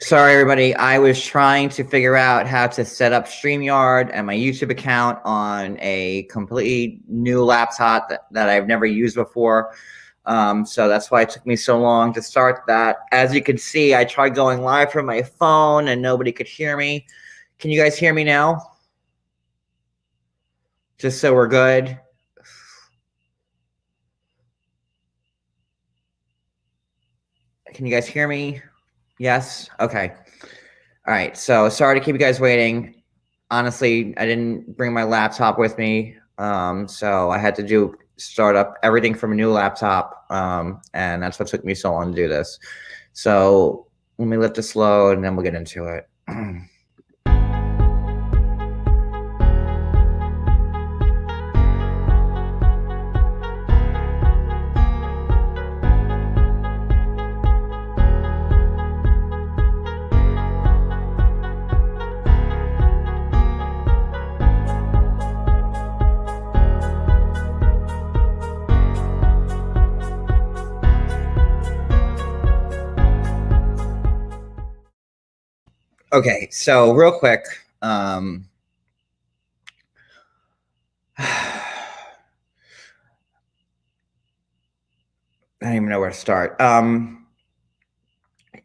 Sorry, everybody. I was trying to figure out how to set up StreamYard and my YouTube account on a completely new laptop that I've never used before. So that's why it took me so long to start that. As you can see, I tried going live from my phone and nobody could hear me. Can you guys hear me now? Just so we're good. Can you guys hear me? Yes? Okay. All right. So sorry to keep you guys waiting. Honestly, I didn't bring my laptop with me. So I had to start up everything from a new laptop. And that's what took me so long to do this. So let me let this load and then we'll get into it. Okay, so real quick, I don't even know where to start.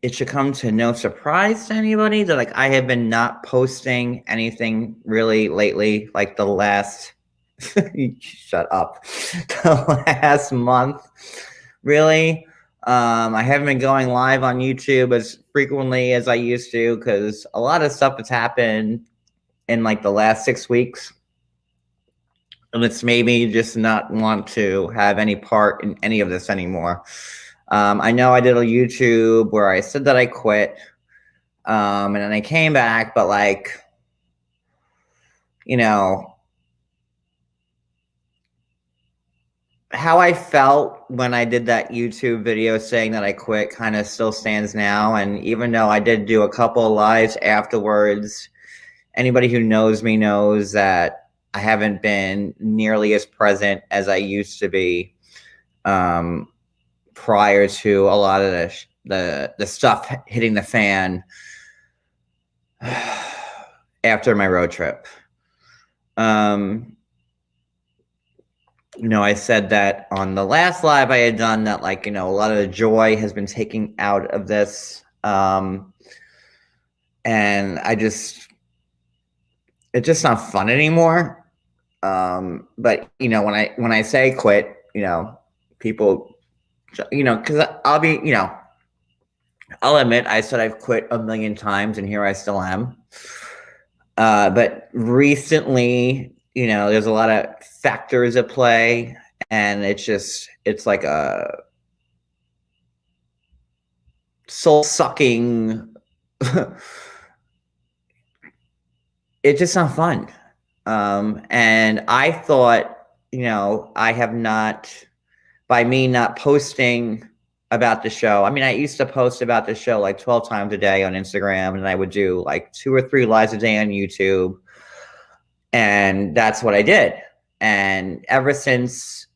It should come to no surprise to anybody that like I have been not posting anything really lately, like the last shut up. The last month, really. I haven't been going live on YouTube as frequently as I used to because a lot of stuff has happened in like the last 6 weeks. And it's made me just not want to have any part in any of this anymore. I know I did a YouTube where I said that I quit, and then I came back, but like, you know, how I felt when I did that YouTube video saying that I quit kind of still stands now. And even though I did do a couple of lives afterwards, anybody who knows me knows that I haven't been nearly as present as I used to be prior to a lot of the stuff hitting the fan after my road trip. I said that on the last live I had done that, like, a lot of the joy has been taken out of this. And it's just not fun anymore. But when I say quit, people, because I'll admit I said I've quit a million times and here I still am. But recently, there's a lot of factors at play, and it's like a soul-sucking. It's just not fun. And I thought, I have not, by me not posting about the show. I mean, I used to post about the show like 12 times a day on Instagram, and I would do like 2 or 3 lives a day on YouTube. And that's what I did. And ever since,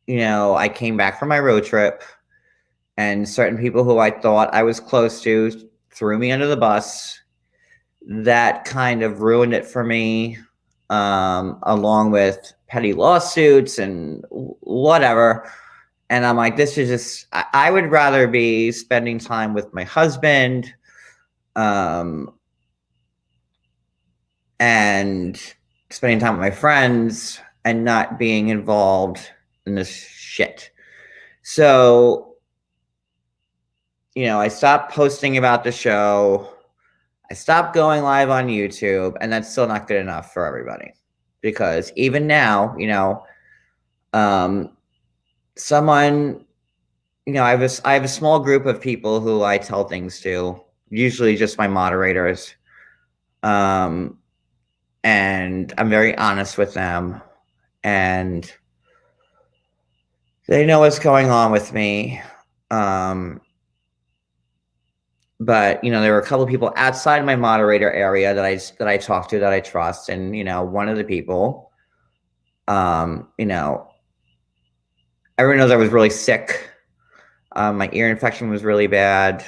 I came back from my road trip and certain people who I thought I was close to threw me under the bus, that kind of ruined it for me, along with petty lawsuits and whatever. And I'm like, this is just, I would rather be spending time with my husband, and spending time with my friends and not being involved in this shit. So, I stopped posting about the show. I stopped going live on YouTube, and that's still not good enough for everybody. Because even now, someone, I have a small group of people who I tell things to, usually just my moderators. And I'm very honest with them, and they know what's going on with me. But there were a couple of people outside my moderator area that I talked to, that I trust, and one of the people, everyone knows I was really sick. My ear infection was really bad,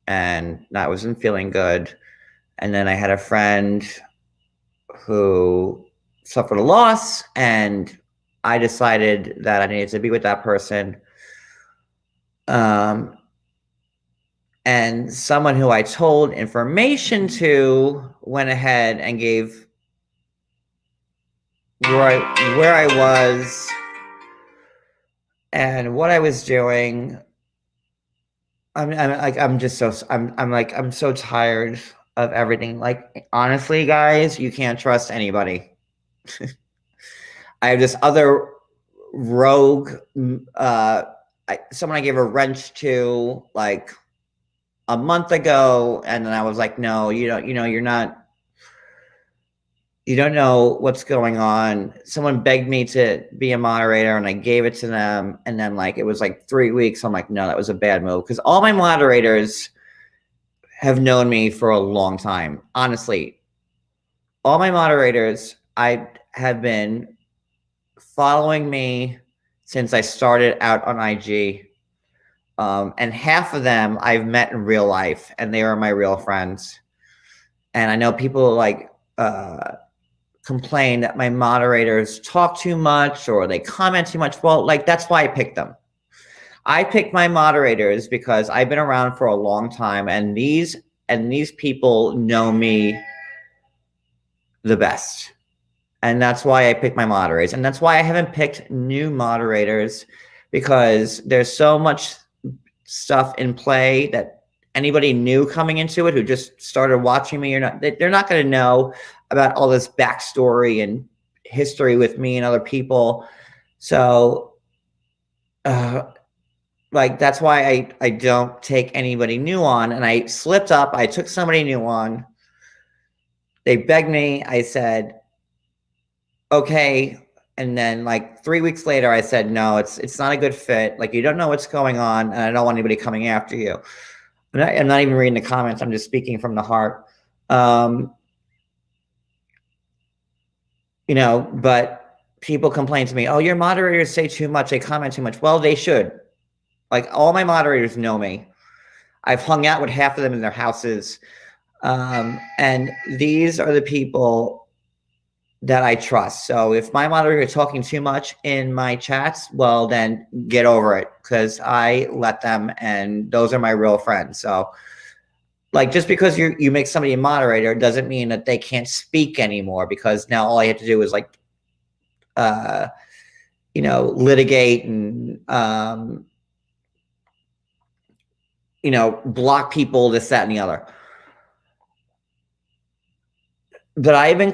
and I wasn't feeling good. And then I had a friend who suffered a loss, and I decided that I needed to be with that person. Um, and someone who I told information to went ahead and gave where I was and what I was doing. I'm so tired of everything. Like, honestly, guys, you can't trust anybody. I have this other rogue, someone I gave a wrench to like a month ago, and then I was like, no, you don't know what's going on. Someone begged me to be a moderator, and I gave it to them, and then like it was like 3 weeks. I'm like, no, that was a bad move, because all my moderators have known me for a long time. Honestly, all my moderators I have been following me since I started out on IG. And half of them I've met in real life, and they are my real friends. And I know people like complain that my moderators talk too much or they comment too much. Well, like, that's why I picked them. I picked my moderators because I've been around for a long time, and these people know me the best. And that's why I picked my moderators. And that's why I haven't picked new moderators, because there's so much stuff in play that anybody new coming into it who just started watching me, they're not going to know about all this backstory and history with me and other people. So like, that's why I don't take anybody new on. And I slipped up. I took somebody new on. They begged me. I said, okay. And then like 3 weeks later, I said, no, it's not a good fit. Like, you don't know what's going on, and I don't want anybody coming after you. I'm not even reading the comments. I'm just speaking from the heart. But people complain to me, oh, your moderators say too much. They comment too much. Well, they should. Like, all my moderators know me. I've hung out with half of them in their houses. And these are the people that I trust. So if my moderator is talking too much in my chats, well, then get over it, because I let them, and those are my real friends. So like, just because you make somebody a moderator doesn't mean that they can't speak anymore, because now all I have to do is like, litigate and, block people, this, that, and the other. But I've been,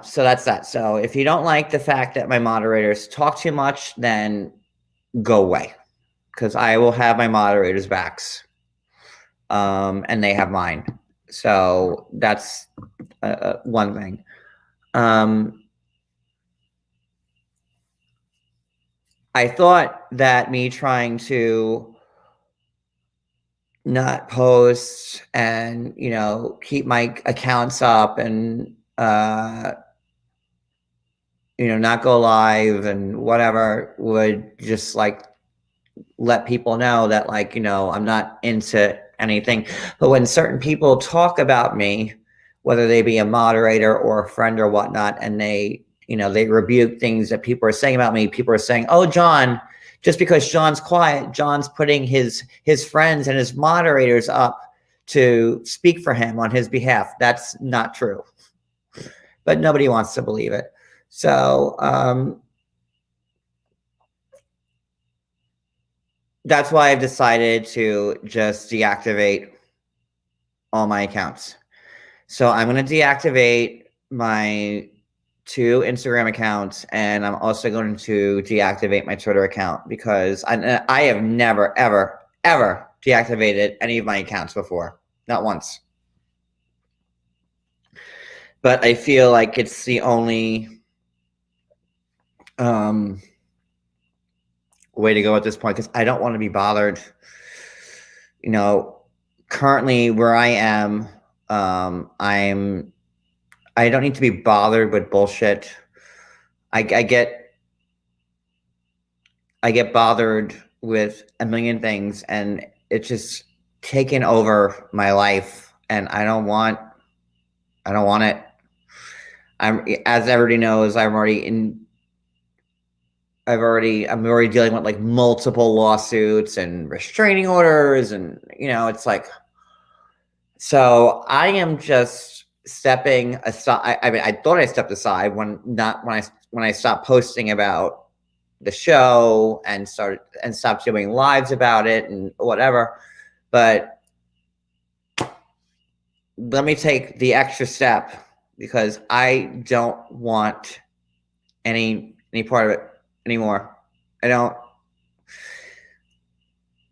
so that's that. So if you don't like the fact that my moderators talk too much, then go away, because I will have my moderators' backs, and they have mine. So that's one thing. I thought that me trying to not post and, keep my accounts up and, not go live and whatever would just like let people know that, like, I'm not into anything. But when certain people talk about me, whether they be a moderator or a friend or whatnot, and they rebuke things that people are saying about me, people are saying, oh, John, just because John's quiet, John's putting his friends and his moderators up to speak for him on his behalf. That's not true. But nobody wants to believe it. So that's why I've decided to just deactivate all my accounts. So I'm going to deactivate my 2 Instagram accounts, and I'm also going to deactivate my Twitter account, because I have never, ever, ever deactivated any of my accounts before. Not once. But I feel like it's the only way to go at this point, because I don't want to be bothered. Currently where I am, I don't need to be bothered with bullshit. I get bothered with a million things, and it just taken over my life, and I don't want it. As everybody knows, I'm already dealing with like multiple lawsuits and restraining orders, and it's like, so I am just stepping aside. I mean, I thought I stepped aside when I stopped posting about the show and stopped doing lives about it and whatever. But let me take the extra step, because I don't want any part of it anymore. I don't.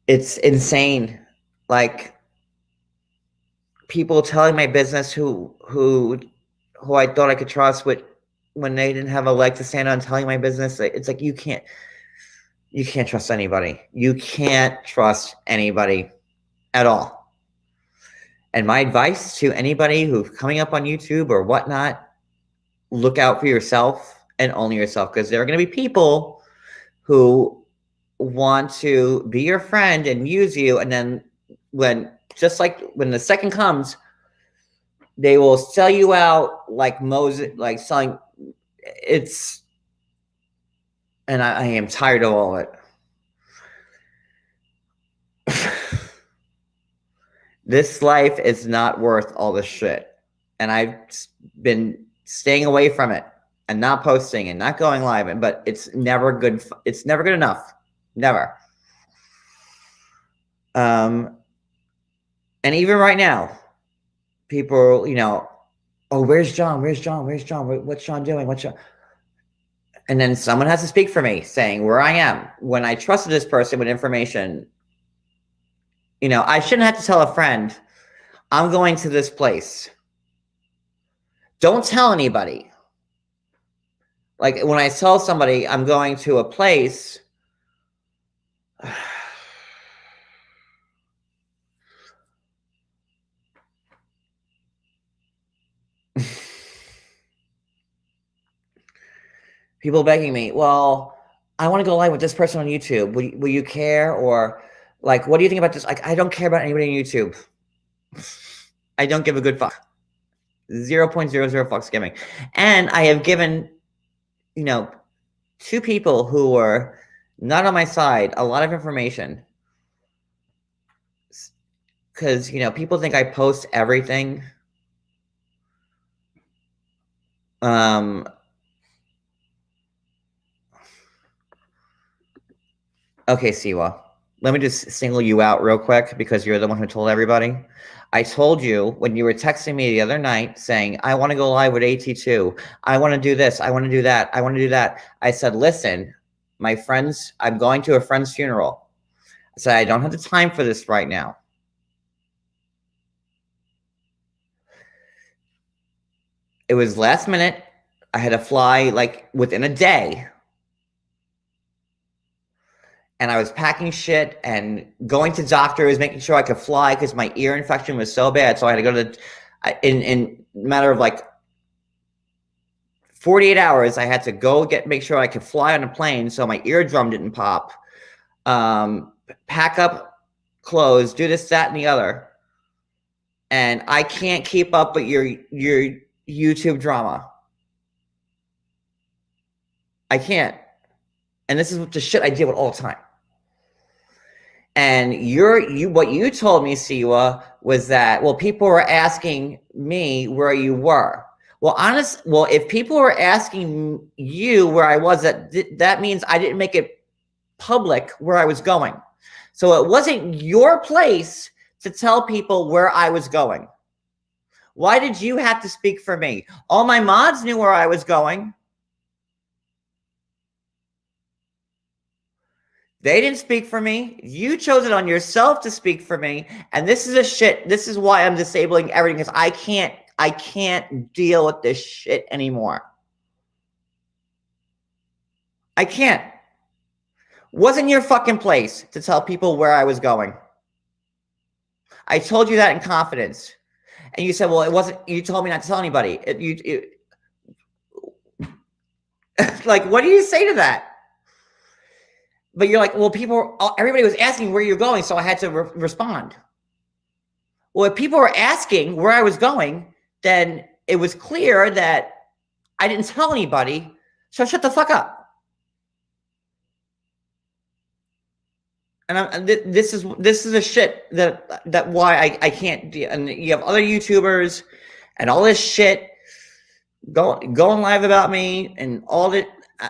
It's insane. Like, people telling my business who I thought I could trust when they didn't have a leg to stand on, telling my business. It's like, you can't trust anybody. You can't trust anybody at all. And my advice to anybody who's coming up on YouTube or whatnot, look out for yourself and only yourself, because there are going to be people who want to be your friend and use you, and then when the second comes, they will sell you out like Moses, like selling. And I am tired of all of it. This life is not worth all this shit. And I've been staying away from it and not posting and not going live. But it's never good. It's never good enough. Never. And even right now, people, oh, where's John? Where's John? Where's John? What's John doing? What's John? And then someone has to speak for me, saying where I am. When I trusted this person with information, I shouldn't have to tell a friend, I'm going to this place. Don't tell anybody. Like, when I tell somebody I'm going to a place, people begging me, well, I want to go live with this person on YouTube. Will you care? Or like, what do you think about this? Like, I don't care about anybody on YouTube. I don't give a good fuck. 0.00 fucks giving. And I have given, 2 people who were not on my side a lot of information. Because, people think I post everything. Okay, Siwa. Let me just single you out real quick, because you're the one who told everybody. I told you when you were texting me the other night saying, I want to go live with AT2. I want to do this. I want to do that. I want to do that. I said, listen, my friends, I'm going to a friend's funeral. I said, I don't have the time for this right now. It was last minute. I had to fly like within a day. And I was packing shit and going to doctors, making sure I could fly, because my ear infection was so bad. So I had to go to in a matter of like 48 hours, I had to go make sure I could fly on a plane so my eardrum didn't pop. Pack up clothes, do this, that, and the other. And I can't keep up with your YouTube drama. I can't. And this is the shit I deal with all the time. And what you told me, Siwa, was that, well, people were asking me where you were. Well, if people were asking you where I was, that means I didn't make it public where I was going. So it wasn't your place to tell people where I was going. Why did you have to speak for me? All my mods knew where I was going. They didn't speak for me. You chose it on yourself to speak for me. And this is why I'm disabling everything, because I can't deal with this shit anymore. I can't. Wasn't your fucking place to tell people where I was going. I told you that in confidence. And you said, well, it wasn't, you told me not to tell anybody. Like, what do you say to that? But you're like, well, everybody was asking where you're going, so I had to respond. Well, if people were asking where I was going, then it was clear that I didn't tell anybody. So shut the fuck up. And this is a shit that why I can't. And you have other YouTubers and all this shit going live about me and all that.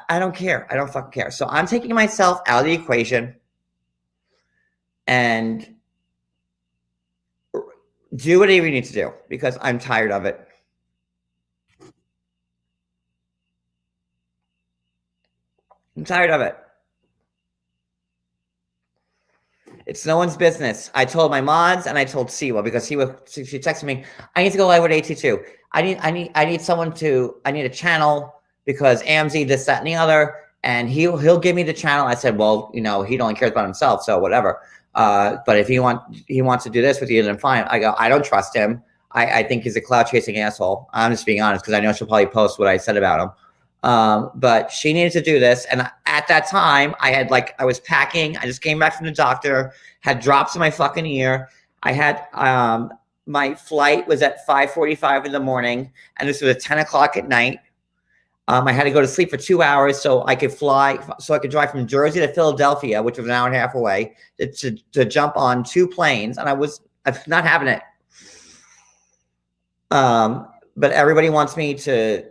I don't care. I don't fucking care. So I'm taking myself out of the equation and do whatever you need to do because I'm tired of it. I'm tired of it. It's no one's business. I told my mods and I told Siwa because she texted me, I need to go live with AT2. I need someone to, I need a channel because AMZ, this, that, and the other, and he'll give me the channel. I said, well, you know, he only cares about himself, so whatever. But if he wants to do this with you, then fine. I go, I don't trust him. I think he's a clout chasing asshole. I'm just being honest because I know she'll probably post what I said about him. But she needed to do this. And at that time I was packing. I just came back from the doctor, had drops in my fucking ear. I had, my flight was at 5:45 in the morning and this was at 10 o'clock at night. I had to go to sleep for 2 hours so I could drive from Jersey to Philadelphia, which was an hour and a half away, to jump on 2 planes. And I was not having it. But everybody wants me to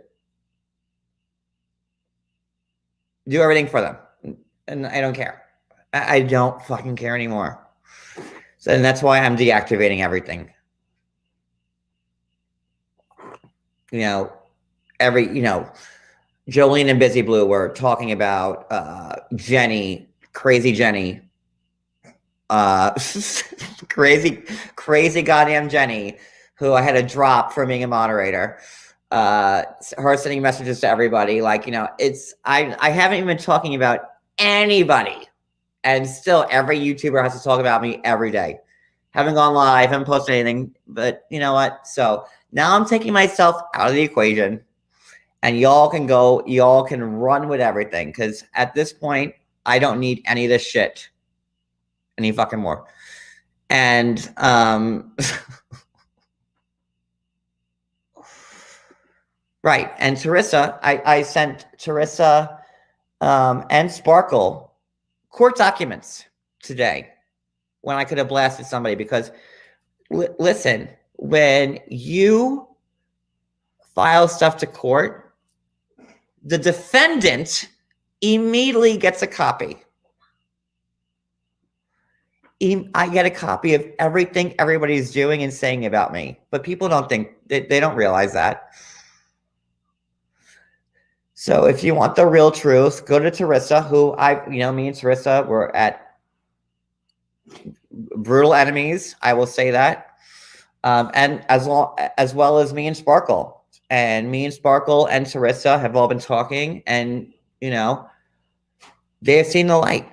do everything for them. And I don't care. I don't fucking care anymore. So, and that's why I'm deactivating everything. You know, Jolene and Busy Blue were talking about Jenny, crazy Jenny. Crazy goddamn Jenny, who I had to drop for being a moderator. Her sending messages to everybody, like, you know, I haven't even been talking about anybody, and still every YouTuber has to talk about me every day. Haven't gone live, haven't posted anything, but you know what? So now I'm taking myself out of the equation, and y'all can run with everything, because at this point, I don't need any of this shit any fucking more. And right. And Teresa, I sent Teresa and Sparkle court documents today when I could have blasted somebody, because listen, when you file stuff to court, the defendant immediately gets a copy. I get a copy of everything everybody's doing and saying about me, but people don't think, they don't realize that. So if you want the real truth, go to Teresa, who me and Teresa were at brutal enemies. I will say that. And as well as me and Sparkle. And me and Sparkle and Teresa have all been talking, and, you know, they have seen the light.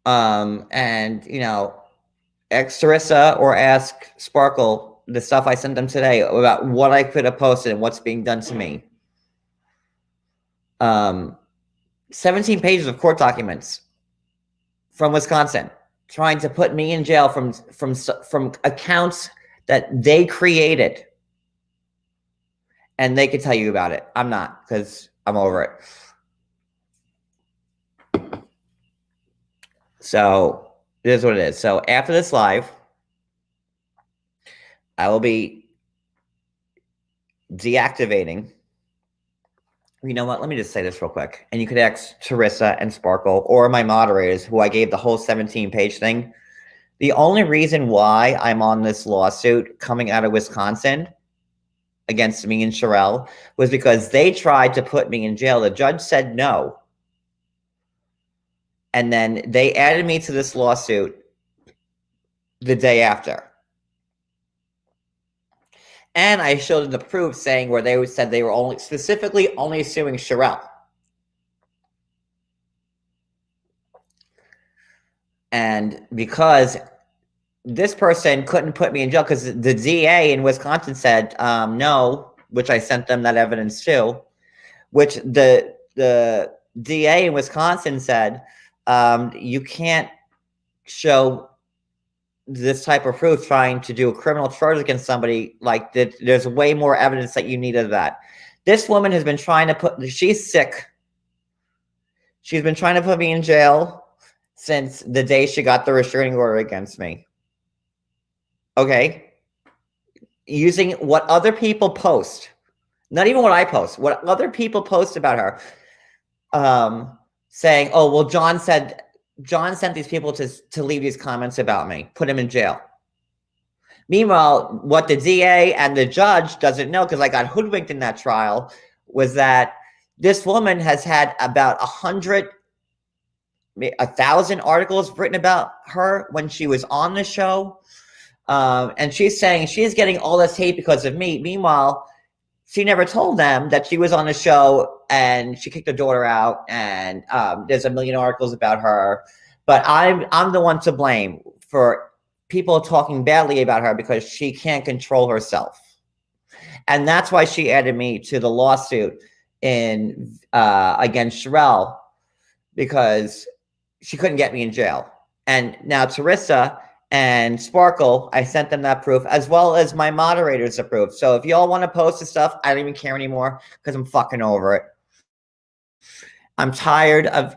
And, you know, ask Teresa or ask Sparkle the stuff I sent them today about what I could have posted and what's being done to me. 17 pages of court documents from Wisconsin trying to put me in jail from accounts that they created. And they could tell you about it. I'm not, because I'm over it. So it is what it is. So after this live, I will be deactivating. You know what? Let me just say this real quick. And you could ask Teresa and Sparkle or my moderators, who I gave the whole 17-page thing. The only reason why I'm on this lawsuit coming out of Wisconsin against me and Sherelle was because they tried to put me in jail. The judge said no. And then they added me to this lawsuit the day after. And I showed them the proof saying where they said they were specifically only suing Sherelle. And because this person couldn't put me in jail, because the DA in Wisconsin said no, which I sent them that evidence too, which the DA in Wisconsin said you can't show this type of proof trying to do a criminal charge against somebody, like there's way more evidence that you need of that. This woman has been trying to she's sick. She's been trying to put me in jail since the day she got the restraining order against me. Okay? Using what other people post, not even what I post, what other people post about her, saying, oh, well, John sent these people to leave these comments about me, put him in jail. Meanwhile, what the DA and the judge doesn't know, because I got hoodwinked in that trial, was that this woman has had about 1,000 articles written about her when she was on the show. And she's saying she's getting all this hate because of me. Meanwhile, she never told them that she was on the show and she kicked her daughter out, and there's a million articles about her. But I'm the one to blame for people talking badly about her because she can't control herself. And that's why she added me to the lawsuit against Sherelle, because she couldn't get me in jail. And now Teresa and Sparkle, I sent them that proof, as well as my moderators approved. So if y'all want to post the stuff, I don't even care anymore because I'm fucking over it. I'm tired of,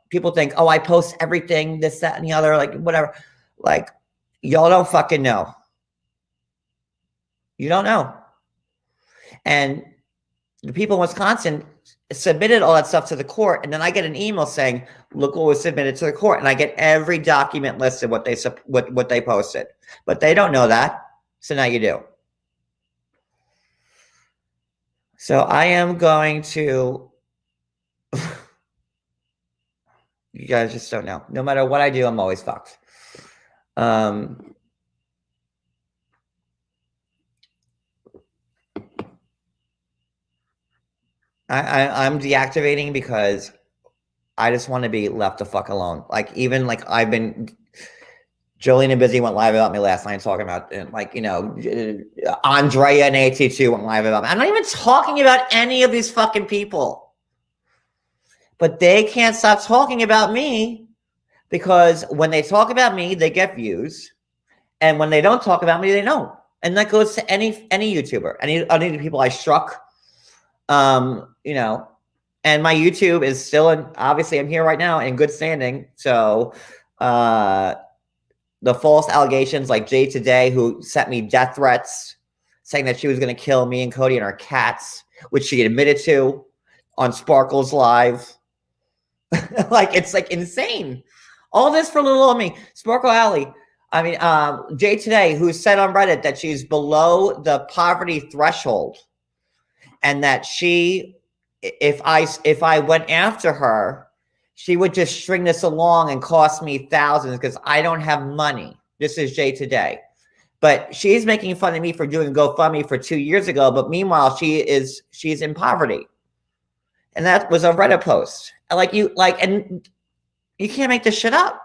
people think, oh, I post everything, this, that, and the other, like whatever. Like, y'all don't fucking know. You don't know. And the people in Wisconsin submitted all that stuff to the court, and then I get an email saying, look what was submitted to the court, and I get every document listed, what they posted. But they don't know that, so now you do. So I am going to you guys just don't know. No matter what I do, I'm always fucked. I'm deactivating because I just want to be left the fuck alone. Like, even like I've been, Jolene and Busy went live about me last night talking about, like, Andrea and AT2 went live about me. I'm not even talking about any of these fucking people. But they can't stop talking about me, because when they talk about me, they get views. And when they don't talk about me, they don't. And that goes to any YouTuber, any of the people I struck. And my YouTube is still obviously I'm here right now in good standing. So the false allegations, like Jay Today, who sent me death threats saying that she was going to kill me and Cody and our cats, which she admitted to on Sparkle's Live. Like, it's like insane. All this for little old me. Sparkle Alley. I mean, Jay Today, who said on Reddit that she's below the poverty threshold, and that if I went after her, she would just string this along and cost me thousands because I don't have money. This is Jay Today. But she's making fun of me for doing GoFundMe for 2 years ago. But meanwhile, she's in poverty. And that was a Reddit post. And you can't make this shit up.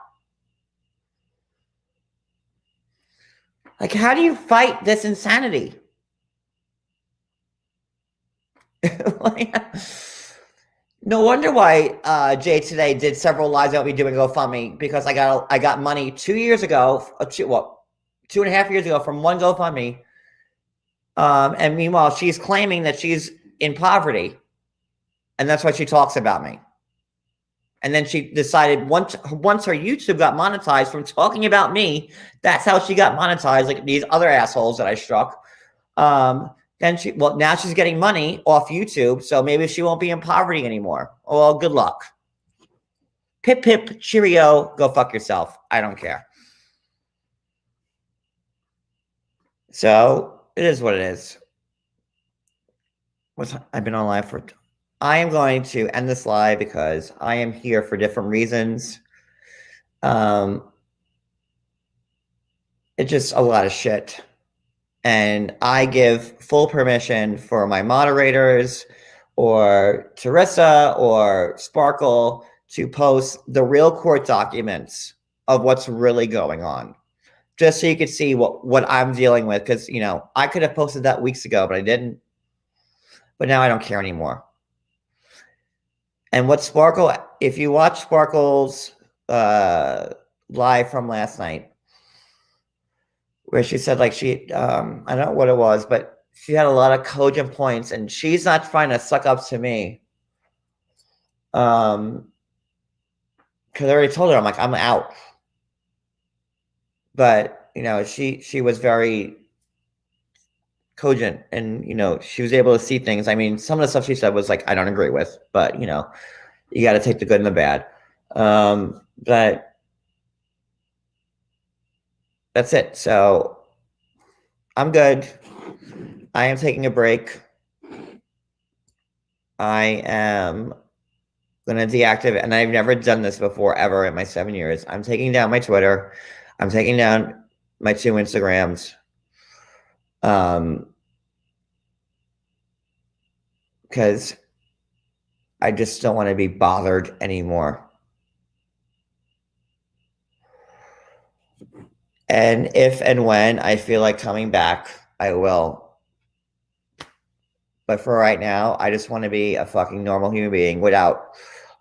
Like, how do you fight this insanity? No wonder why Jay Today did several lives about me doing GoFundMe, because I got money 2 years ago, 2.5 years ago from one GoFundMe. And meanwhile, she's claiming that she's in poverty. And that's why she talks about me. And then she decided once her YouTube got monetized from talking about me, that's how she got monetized, like these other assholes that I struck. Then now she's getting money off YouTube, so maybe she won't be in poverty anymore. Well, good luck. Pip, pip, cheerio, go fuck yourself. I don't care. So it is what it is. I've been on live for... I am going to end this live because I am here for different reasons. It's just a lot of shit. And I give full permission for my moderators or Teresa or Sparkle to post the real court documents of what's really going on, just so you could see what I'm dealing with. Because, I could have posted that weeks ago, but I didn't. But now I don't care anymore. And what Sparkle, if you watch Sparkle's live from last night, where she said like I don't know what it was, but she had a lot of cogent points, and she's not trying to suck up to me. Because I already told her, I'm like, I'm out. But she was very cogent, and she was able to see things. I mean, some of the stuff she said was like I don't agree with, but you got to take the good and the bad. But that's it. So I'm good. I am taking a break. I am going to deactivate, and I've never done this before ever in my 7 years. I'm taking down my Twitter. I'm taking down my 2 Instagrams. Because I just don't want to be bothered anymore. And if and when I feel like coming back, I will. But for right now, I just want to be a fucking normal human being without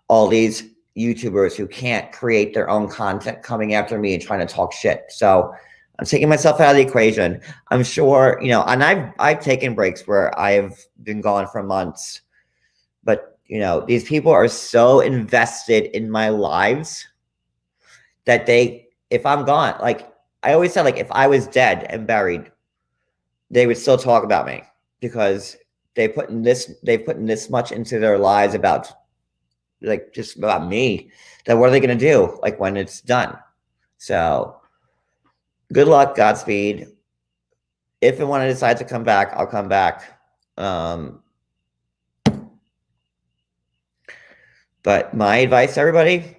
all these YouTubers who can't create their own content coming after me and trying to talk shit. So I'm taking myself out of the equation. I'm sure, and I've taken breaks where I've been gone for months. But, these people are so invested in my lives that if I'm gone, like I always said, like if I was dead and buried, they would still talk about me because they've put in this much into their lives about like just about me, that what are they going to do like when it's done? So good luck, Godspeed. If and when I decide to come back, I'll come back. But my advice, everybody,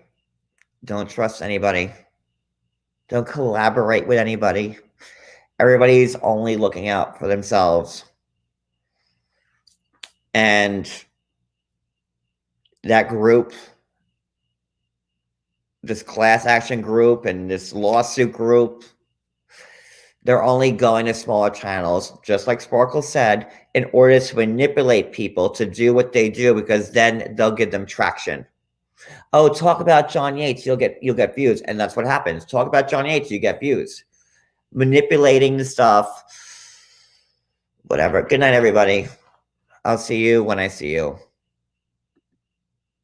don't trust anybody. Don't collaborate with anybody. Everybody's only looking out for themselves. And that group, this class action group and this lawsuit group, they're only going to smaller channels, just like Sparkle said, in order to manipulate people to do what they do, because then they'll give them traction. Oh, talk about John Yates, you'll get views, and that's what happens. Talk about John Yates, you get views. Manipulating the stuff. Whatever. Good night, everybody. I'll see you when I see you.